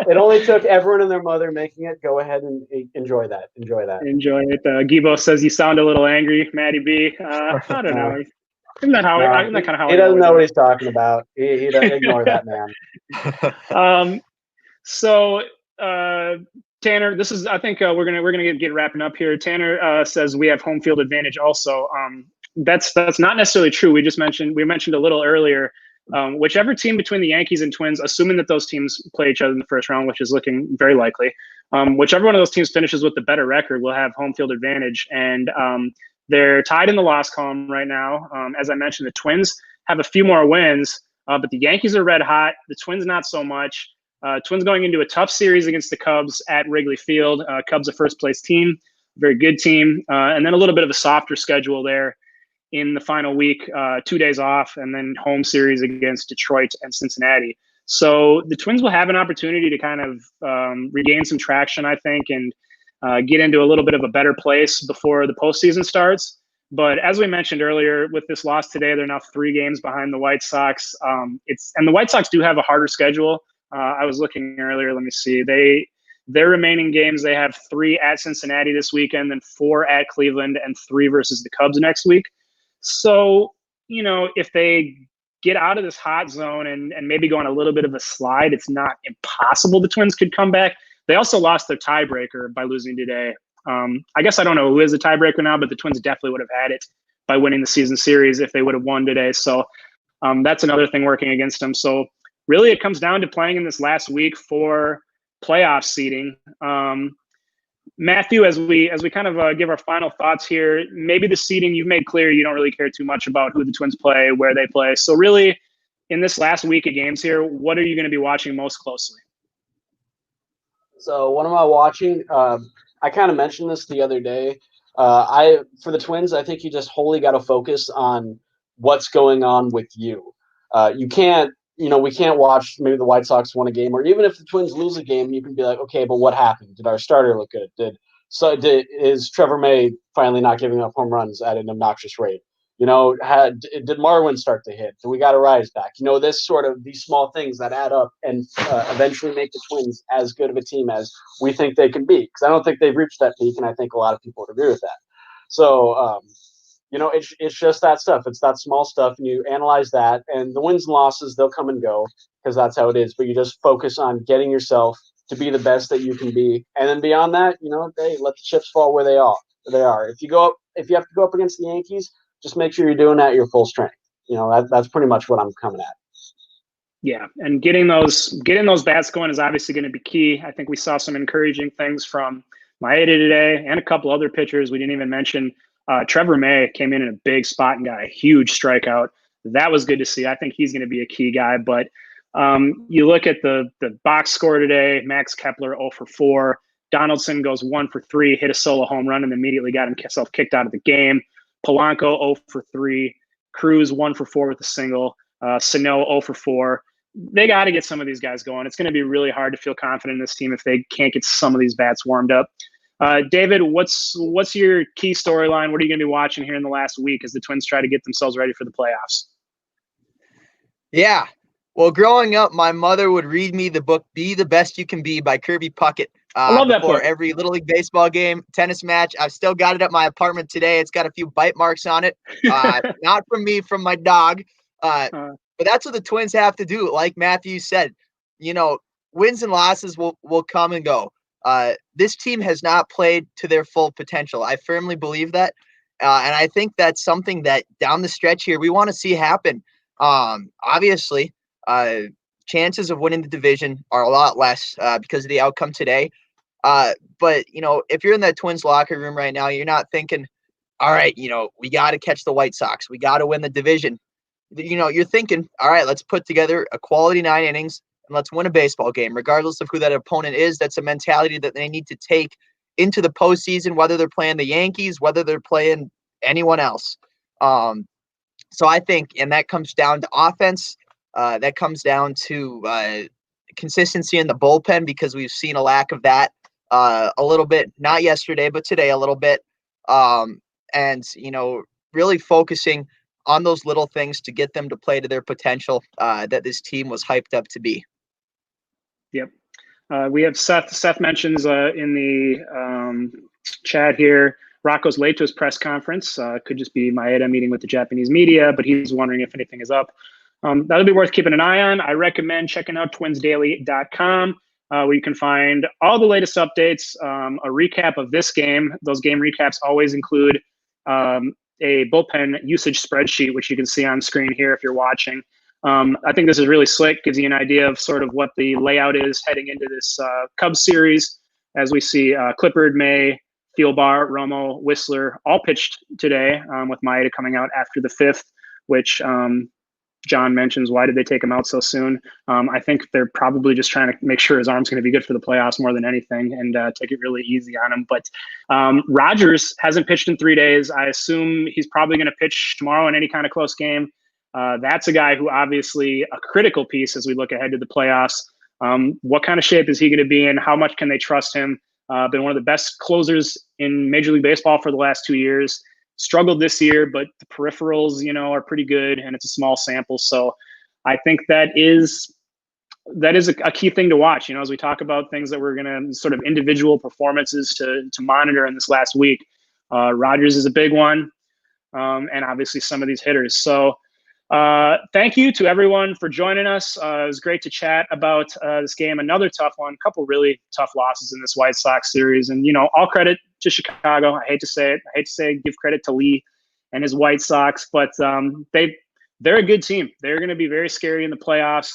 it only took everyone and their mother making it. Go ahead and enjoy that. Enjoy it.
Gibo says you sound a little angry, Matty B. I don't know. Isn't that kind of how
he doesn't know what he's talking about? He doesn't ignore that man.
So Tanner, this is, I think we're gonna get wrapping up here. Tanner says we have home field advantage also. That's not necessarily true. We mentioned a little earlier. Whichever team between the Yankees and Twins, assuming that those teams play each other in the first round, which is looking very likely, whichever one of those teams finishes with the better record will have home field advantage. And they're tied in the loss column right now. As I mentioned, the Twins have a few more wins, but the Yankees are red hot. The Twins not so much. Twins going into a tough series against the Cubs at Wrigley Field. Cubs a first place team, very good team, and then a little bit of a softer schedule there in the final week, 2 days off, and then home series against Detroit and Cincinnati. So the Twins will have an opportunity to kind of regain some traction, I think, and get into a little bit of a better place before the postseason starts. But as we mentioned earlier, with this loss today, they're now 3 games behind the White Sox. And the White Sox do have a harder schedule. I was looking earlier. Let me see. Their remaining games, they have 3 at Cincinnati this weekend, then 4 at Cleveland, and 3 versus the Cubs next week. So, if they get out of this hot zone and maybe go on a little bit of a slide, it's not impossible the Twins could come back. They also lost their tiebreaker by losing today. I guess I don't know who is the tiebreaker now, but the Twins definitely would have had it by winning the season series if they would have won today. So that's another thing working against them. So really, it comes down to playing in this last week for playoff seeding. Matthew, as we kind of give our final thoughts here, maybe the seeding, you've made clear you don't really care too much about who the Twins play, where they play. So really, in this last week of games here, what are you going to be watching most closely?
So what am I watching? I kind of mentioned this the other day. For the Twins, I think you just wholly got to focus on what's going on with you. We can't watch maybe the White Sox win a game, or even if the Twins lose a game, you can be like, okay, but what happened? Did our starter look good? Is Trevor May finally not giving up home runs at an obnoxious rate? Did Marwin start to hit? Do we got to rise back? These small things that add up and eventually make the Twins as good of a team as we think they can be. Because I don't think they've reached that peak, and I think a lot of people would agree with that. So, it's just that stuff. It's that small stuff, and you analyze that. And the wins and losses, they'll come and go because that's how it is. But you just focus on getting yourself to be the best that you can be, and then beyond that, hey, let the chips fall where they are. If you have to go up against the Yankees, just make sure you're doing that at your full strength. That's pretty much what I'm coming at.
Yeah, and getting those bats going is obviously going to be key. I think we saw some encouraging things from Maeda today and a couple other pitchers we didn't even mention. Trevor May came in a big spot and got a huge strikeout. That was good to see. I think he's going to be a key guy. But you look at the box score today, Max Kepler 0 for 4. Donaldson goes 1 for 3, hit a solo home run, and immediately got himself kicked out of the game. Polanco 0 for 3. Cruz 1 for 4 with a single. Sano 0 for 4. They got to get some of these guys going. It's going to be really hard to feel confident in this team if they can't get some of these bats warmed up. David, what's your key storyline? What are you going to be watching here in the last week as the Twins try to get themselves ready for the playoffs?
Yeah. Well, growing up, my mother would read me the book "Be the Best You Can Be" by Kirby Puckett.
I love that book.
Before every Little League baseball game, tennis match. I've still got it at my apartment today. It's got a few bite marks on it. Not from me, from my dog. But that's what the Twins have to do. Like Matthew said, wins and losses will come and go. This team has not played to their full potential. I firmly believe that. And I think that's something that down the stretch here, we want to see happen. Obviously, chances of winning the division are a lot less because of the outcome today. But, if you're in that Twins locker room right now, you're not thinking, all right, we got to catch the White Sox. We got to win the division. You're thinking, all right, let's put together a quality 9 innings and let's win a baseball game, regardless of who that opponent is. That's a mentality that they need to take into the postseason, whether they're playing the Yankees, whether they're playing anyone else. So I think, and that comes down to offense. That comes down to consistency in the bullpen, because we've seen a lack of that a little bit, not yesterday, but today a little bit. And, really focusing on those little things to get them to play to their potential that this team was hyped up to be.
Yep. We have Seth. Seth mentions in the chat here, Rocco's late to his press conference. Could just be Maeda meeting with the Japanese media, but he's wondering if anything is up. That'll be worth keeping an eye on. I recommend checking out twinsdaily.com. where you can find all the latest updates, a recap of this game. Those game recaps always include a bullpen usage spreadsheet, which you can see on screen here if you're watching. I think this is really slick, gives you an idea of sort of what the layout is heading into this Cubs series, as we see Clippard, May, Thielbar, Romo, Whistler all pitched today, with Maeda coming out after the 5th, which John mentions, why did they take him out so soon? I think they're probably just trying to make sure his arm's going to be good for the playoffs more than anything, and take it really easy on him. But Rogers hasn't pitched in 3 days. I assume he's probably going to pitch tomorrow in any kind of close game. That's a guy who obviously a critical piece as we look ahead to the playoffs. What kind of shape is he going to be in? How much can they trust him? Been one of the best closers in Major League Baseball for the last 2 years. Struggled this year, but the peripherals, are pretty good, and it's a small sample. So I think that is a key thing to watch, as we talk about things that we're going to sort of individual performances to monitor in this last week. Rogers is a big one, and obviously some of these hitters. So thank you to everyone for joining us. It was great to chat about this game. Another tough one, a couple really tough losses in this White Sox series. And, all credit to Chicago. I hate to say it. Give credit to Lee and his White Sox, but they're a good team. They're going to be very scary in the playoffs.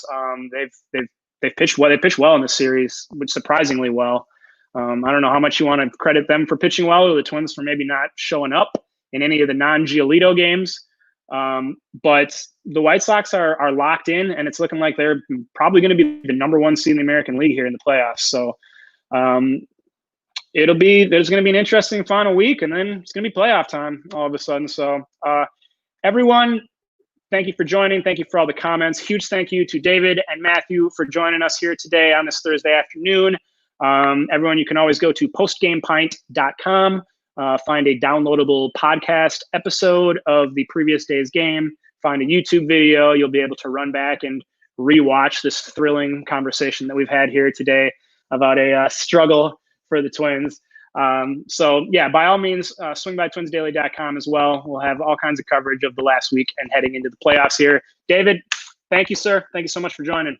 They've pitched well. They pitched well in this series, which surprisingly well. I don't know how much you want to credit them for pitching well, or the Twins for maybe not showing up in any of the non-Giolito games. But the White Sox are locked in, and it's looking like they're probably going to be the #1 seed in the American League here in the playoffs. So there's going to be an interesting final week, and then it's going to be playoff time all of a sudden. So everyone, thank you for joining. Thank you for all the comments. Huge thank you to David and Matthew for joining us here today on this Thursday afternoon. Everyone, you can always go to postgamepint.com. Find a downloadable podcast episode of the previous day's game. Find a YouTube video. You'll be able to run back and rewatch this thrilling conversation that we've had here today about a struggle for the Twins. So yeah, by all means, swing by twinsdaily.com as well. We'll have all kinds of coverage of the last week and heading into the playoffs here. David, thank you, sir. Thank you so much for joining.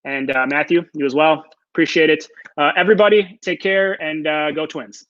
And Matthew, you as well. Appreciate it. Everybody, take care and go Twins.